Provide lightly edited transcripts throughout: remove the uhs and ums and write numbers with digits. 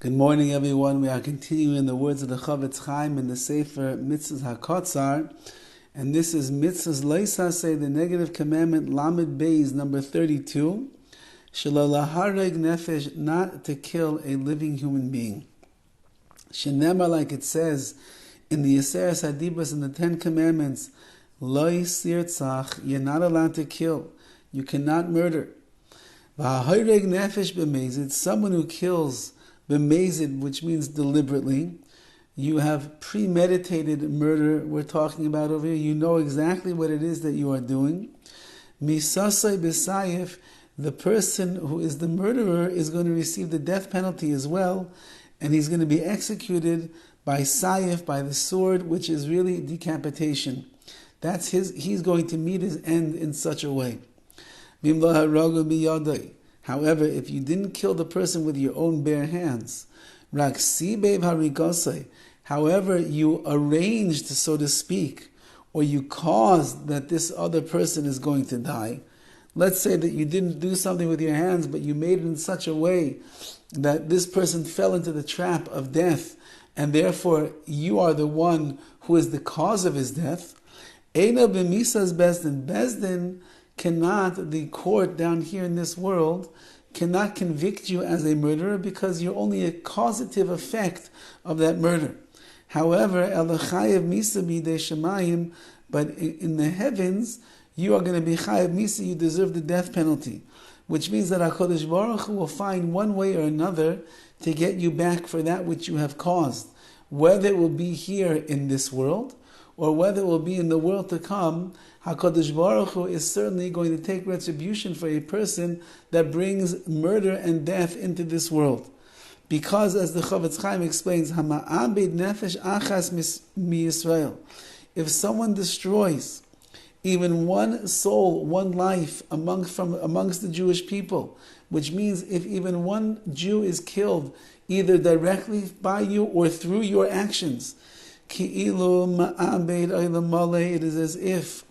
Good morning, everyone. We are continuing the words of the Horowitz Chaim in the Sefer Mitzvah HaKotzar, and this is Mitzvah's Leisase, the negative commandment, Lamed Beis, number 32, Shelo lahareg nefesh, not to kill a living human being. Shenema, like it says in the Yeseres Hadibas in the Ten Commandments, Lo yisirtzach, you're not allowed to kill, you cannot murder. V'hahareg nefesh b'mezid, someone who kills b'mezid, which means deliberately, you have premeditated murder we're talking about over here. You know exactly what it is that you are doing. Misasai b'sayif, the person who is the murderer is going to receive the death penalty as well, and he's going to be executed by sayif, by the sword, which is really decapitation. He's going to meet his end in such a way. However, if you didn't kill the person with your own bare hands, however, you arranged, so to speak, or you caused that this other person is going to die. Let's say that you didn't do something with your hands, but you made it in such a way that this person fell into the trap of death, and therefore you are the one who is the cause of his death. Eina b'misas bezdin. Bezdin cannot, the court down here in this world, cannot convict you as a murderer because you're only a causative effect of that murder. However, Elachayev misa b'idei shemayim, but in the heavens, you are going to be chayev misa, you deserve the death penalty. Which means that HaKadosh Baruch Hu will find one way or another to get you back for that which you have caused. Whether it will be here in this world, or whether it will be in the world to come, HaKadosh Baruch Hu is certainly going to take retribution for a person that brings murder and death into this world. Because, as the Horowitz Chaim explains, Hama'abed nefesh achas mi Yisrael. If someone destroys even one soul, one life amongst the Jewish people, which means if even one Jew is killed, either directly by you or through your actions, Ki'ilu ma'abed olam maleh, it is as if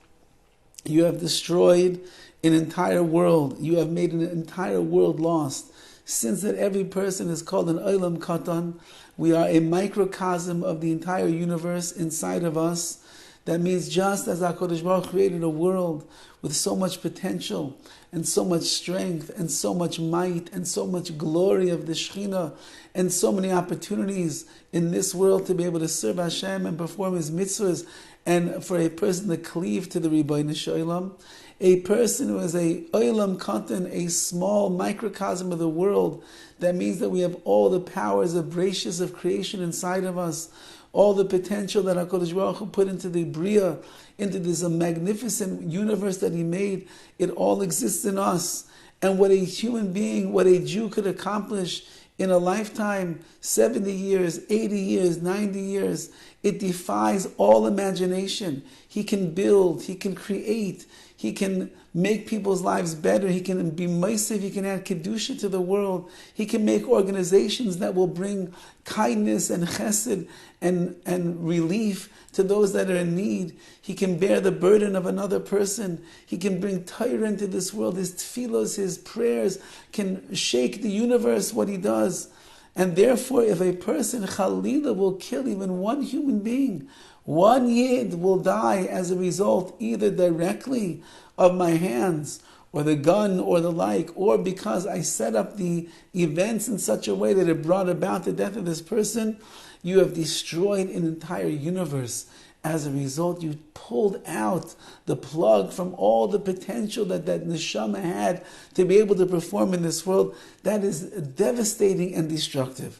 you have destroyed an entire world. You have made an entire world lost. Since that every person is called an olam katan, we are a microcosm of the entire universe inside of us. That means just as HaKadosh Baruch Hu created a world with so much potential and so much strength and so much might and so much glory of the Shekhinah and so many opportunities in this world to be able to serve Hashem and perform His mitzvahs, and for a person to cleave to the Ribbono Shel Olam, a person who is a olam katan, a small microcosm of the world, that means that we have all the powers of gracious of creation inside of us, all the potential that HaKadosh Baruch Hu put into the Bria, into this magnificent universe that He made. It all exists in us. And what a human being, what a Jew could accomplish in a lifetime, 70 years, 80 years, 90 years, it defies all imagination. He can build, he can create, he can make people's lives better, he can be Meisiv, he can add Kedusha to the world, he can make organizations that will bring kindness and chesed and relief to those that are in need. He can bear the burden of another person. He can bring Torah into this world. His tefillos, his prayers can shake the universe, what he does. And therefore, if a person, Chalila, will kill even one human being, one Yid will die as a result, either directly of my hands, or the gun, or the like, or because I set up the events in such a way that it brought about the death of this person, you have destroyed an entire universe. As a result, you pulled out the plug from all the potential that neshama had to be able to perform in this world. That is devastating and destructive.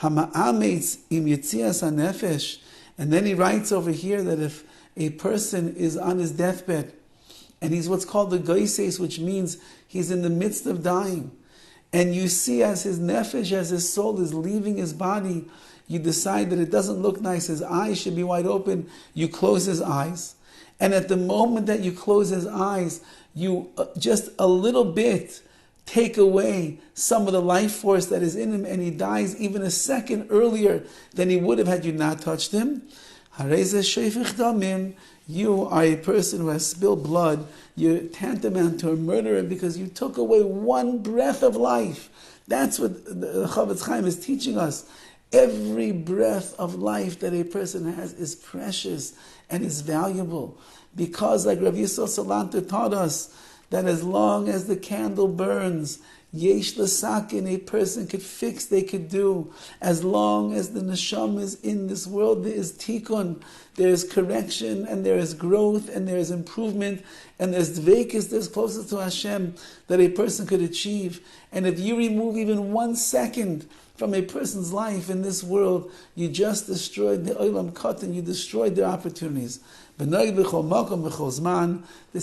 Hama'ametz im yetzias hanefesh. And then he writes over here that if a person is on his deathbed, and he's what's called the goises, which means he's in the midst of dying, and you see as his nefesh, as his soul is leaving his body, you decide that it doesn't look nice, his eyes should be wide open, you close his eyes. And at the moment that you close his eyes, you just a little bit take away some of the life force that is in him, and he dies even a second earlier than he would have had you not touched him. You are a person who has spilled blood. You're tantamount to a murderer because you took away one breath of life. That's what the Horowitz Chaim is teaching us. Every breath of life that a person has is precious and is valuable. Because like Rav Yisrael Salanter taught us, that as long as the candle burns, yesh l'sakin, a person could fix, they could do. As long as the neshama is in this world, there is tikkun, there is correction, and there is growth, and there is improvement, and there's dveikis, there's closer to Hashem that a person could achieve. And if you remove even 1 second from a person's life in this world, you just destroyed the olam katan, you destroyed their opportunities. This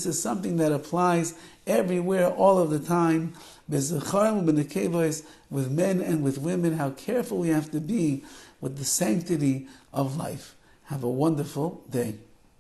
is something that applies everywhere, all of the time, with men and with women, how careful we have to be with the sanctity of life. Have a wonderful day.